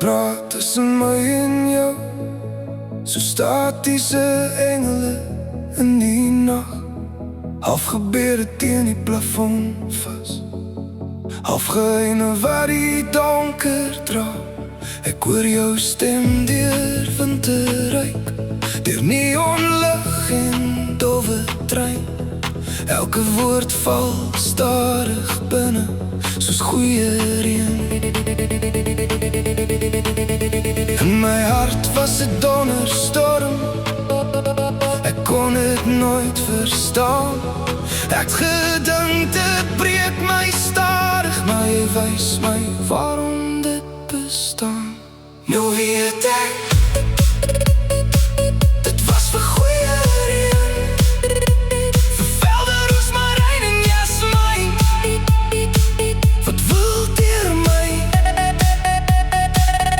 praat tussen my en jou, so statiese engele in die nacht. Half gebeure teen die plafond vas, half geheime wat die donker dra. Ek hoor jou stem deur winterryk, deur neonlig en dowwe trein. Elke woord val stadig binne, soos goeie reën. In my hart was 'n donderstorm, ek kon het nooit verstaan. Ek het gedink dit breek my stadig, maar jy wys my waarom dit bestaan. Nou weet ek, dit was vir goeie reën, vir velde, roosmaryn en jasmijn, wat wil deur my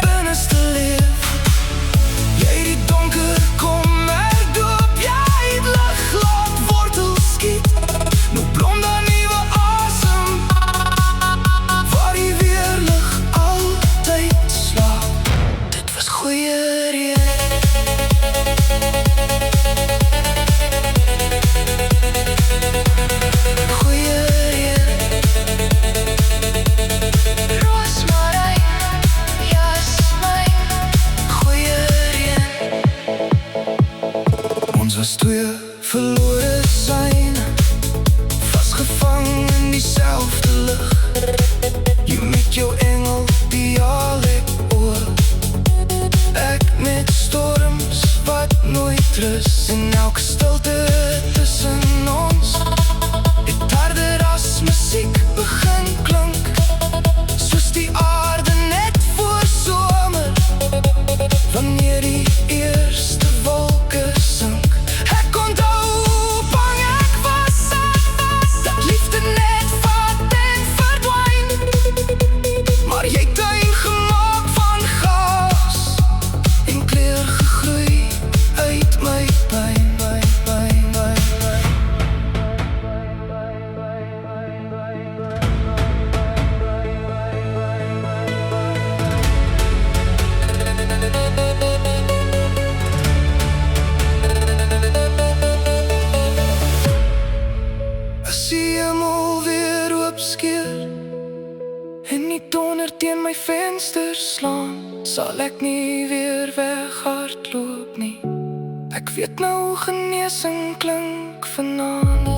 binneste leef. Jy die donker kom herdoop, jy het lig laat wortel skiet. Nou blom daar nuwe asem, waar die weerlig altyd slaap. Dit was goeie reën. Goeie reën, roosmaryn, jasmijn, goeie reën. Ons was twee verlore syne, vasgevang in dieselfde lig. Jy met jou engel, die al ek oor, ek met storms wat nooit rus. En elke stilte tussen ons het harder as musiek begin klink, soos die aarde net voor somer, wanneer die eerste wolke sink. Ek onthou hoe bang ek was, dat liefde net vat en verdwyn, maar jy het tuin gemaak van gas en kleur gegroei uit my pyn. As die hemel weer oopskeer en die donder teen my venster slaan, sal ek nie weer weghardloop nie. Ek weet nou genesing klink vanaand.